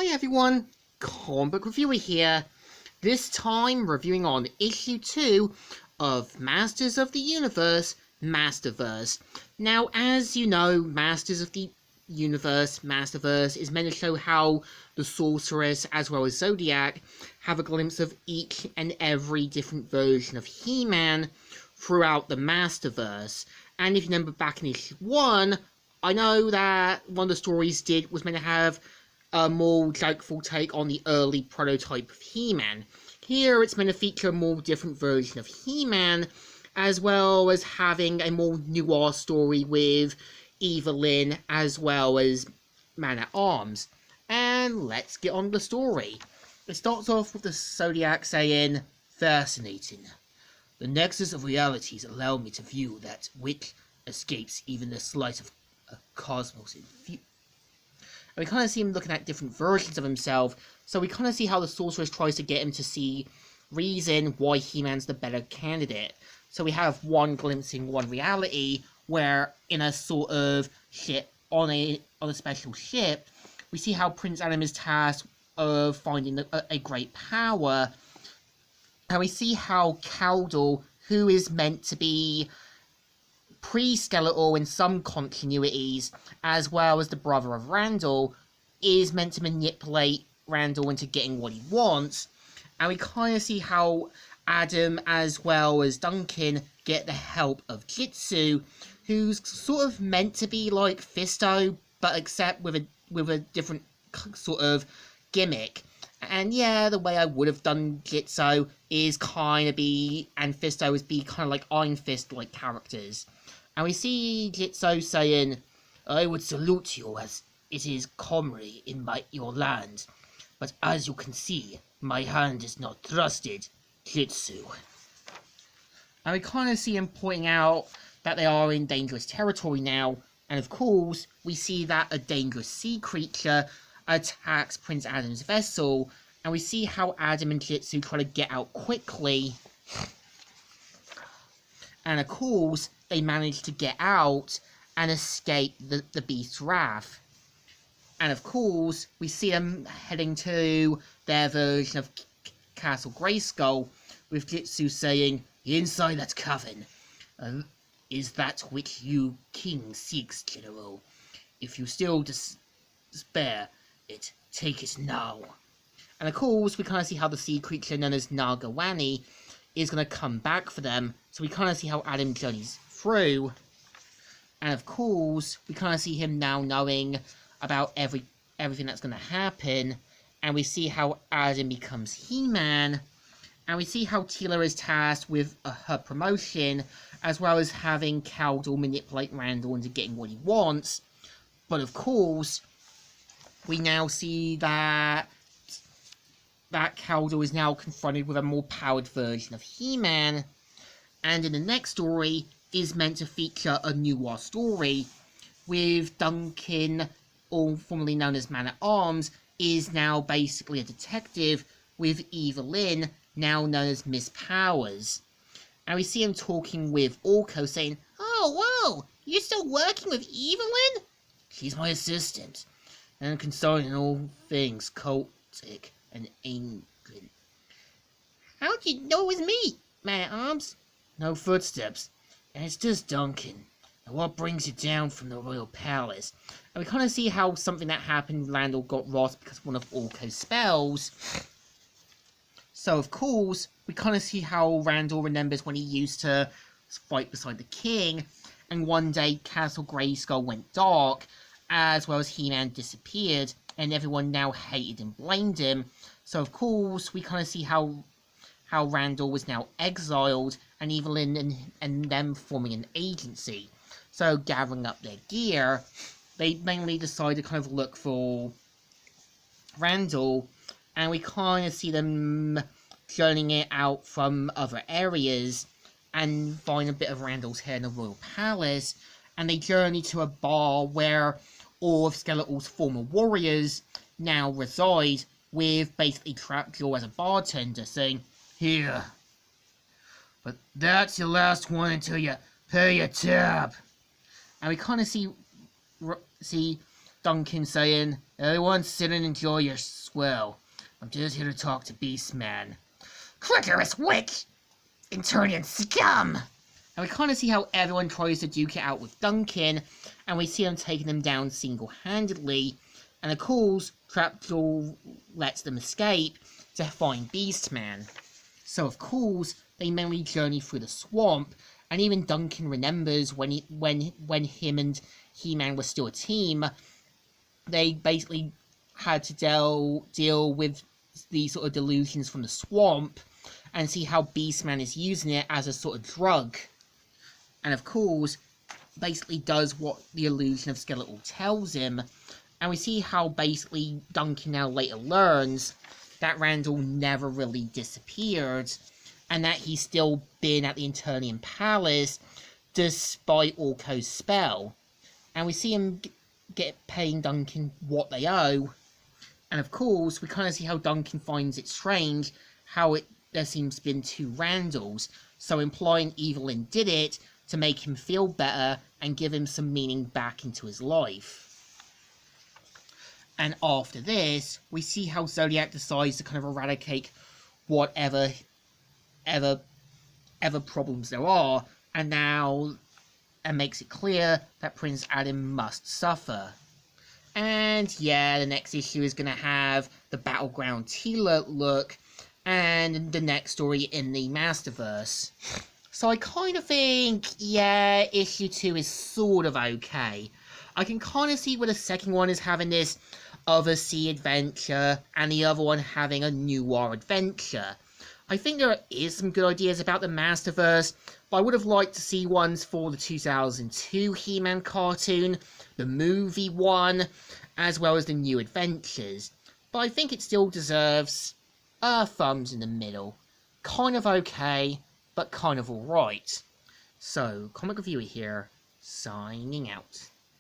Hi everyone, comic book reviewer here. This time reviewing on issue 2 of Masters of the Universe, Masterverse. Now, as you know, Masters of the Universe, Masterverse is meant to show how the Sorceress as well as Zodiac have a glimpse of each and every different version of He-Man throughout the Masterverse. And if you remember back in issue 1, I know that one of the stories was meant to have a more jokeful take on the early prototype of He-Man. Here it's meant to feature a more different version of He-Man, as well as having a more noir story with Evelyn as well as Man-at-Arms. And let's get on to the story. It starts off with the Zodiac saying, "Fascinating. The nexus of realities allow me to view that which escapes even the slice of a cosmos in view." And we kind of see him looking at different versions of himself, so we kind of see how the Sorceress tries to get him to see reason why He-Man's the better candidate. So we have one glimpse in one reality, where in a sort of ship, on a special ship, we see how Prince Adam is tasked of finding a great power, and we see how Kaldor, who is meant to be pre-Skeletor in some continuities, as well as the brother of Randall, is meant to manipulate Randall into getting what he wants. And we kind of see how Adam as well as Duncan get the help of Jitsu, who's sort of meant to be like Fisto, but except with a different sort of gimmick. And yeah, the way I would have done Jitsu is kind of and Fisto is be kind of like Iron Fist like characters. And we see Jitsu saying, "I would salute you as it is commonly in your land, but as you can see, my hand is not trusted, Jitsu." And we kind of see him pointing out that they are in dangerous territory now, and of course, we see that a dangerous sea creature attacks Prince Adam's vessel, and we see how Adam and Jitsu try to get out quickly. And of course, they manage to get out and escape the beast's wrath. And of course, we see them heading to their version of Castle Grayskull, with Jitsu saying, "Inside that coven is that which you king seeks, General. If you still despair it, take it now." And of course, we kind of see how the sea creature known as Nagawani is going to come back for them. So we kind of see how Adam journeys through. And of course, we kind of see him now knowing about everything that's going to happen. And we see how Adam becomes He-Man. And we see how Teela is tasked with her promotion, as well as having Kaldor manipulate Randall into getting what he wants. But of course, we now see that Kaldor is now confronted with a more powered version of He-Man. And in the next story is meant to feature a noir story, with Duncan, or formerly known as Man-at-Arms, is now basically a detective, with Evelyn, now known as Miss Powers. And we see him talking with Orko, saying, "Oh, whoa, you're still working with Evelyn? She's my assistant, and concerned in all things cultic and England." "How'd you know it was me, Man-at-Arms?" "No footsteps, and it's just Duncan. And what brings you down from the royal palace?" And we kind of see how something that happened, Randall got lost because of one of Orko's spells. So of course, we kind of see how Randall remembers when he used to fight beside the king, and one day Castle Grayskull went dark, as well as He-Man disappeared, and everyone now hated and blamed him. So of course, we kind of see how Randall was now exiled, and Evelyn and them forming an agency. So gathering up their gear, they mainly decide to kind of look for Randall, and we kind of see them journeying it out from other areas and find a bit of Randall's hair in the royal palace, and they journey to a bar where all of Skeletor's former warriors now reside, with basically Trapjaw as a bartender saying, "Here, but that's your last one until you pay your tab." And we kind of see Duncan saying, Everyone sit and enjoy your swill. I'm just here to talk to Beastman. Clitorous witch! Internian scum! And we kind of see how everyone tries to duke it out with Duncan, and we see him taking them down single-handedly, and of course, Trapjaw lets them escape to find Beastman. So of course, they mainly journey through the swamp, and even Duncan remembers when him and He-Man were still a team, they basically had to deal with these sort of delusions from the swamp, and see how Beastman is using it as a sort of drug. And of course, basically does what the illusion of Skeletal tells him, and we see how basically Duncan now later learns that Randall never really disappeared, and that he's still been at the Eternian Palace despite Orko's spell. And we see him paying Duncan what they owe, and of course we kind of see how Duncan finds it strange how there seems to have been two Randalls, so implying Evelyn did it to make him feel better and give him some meaning back into his life. And after this, we see how Zodiac decides to kind of eradicate whatever problems there are, and makes it clear that Prince Adam must suffer. And yeah, the next issue is going to have the Battleground Teela look, and the next story in the Masterverse. So I kind of think, yeah, issue 2 is sort of okay. I can kind of see where the second one is having this other sea adventure, and the other one having a Noir adventure. I think there is some good ideas about the Masterverse, but I would have liked to see ones for the 2002 He-Man cartoon, the movie one, as well as the new adventures. But I think it still deserves a thumbs in the middle. Kind of okay, but kind of alright. So, Comic Reviewer here, signing out.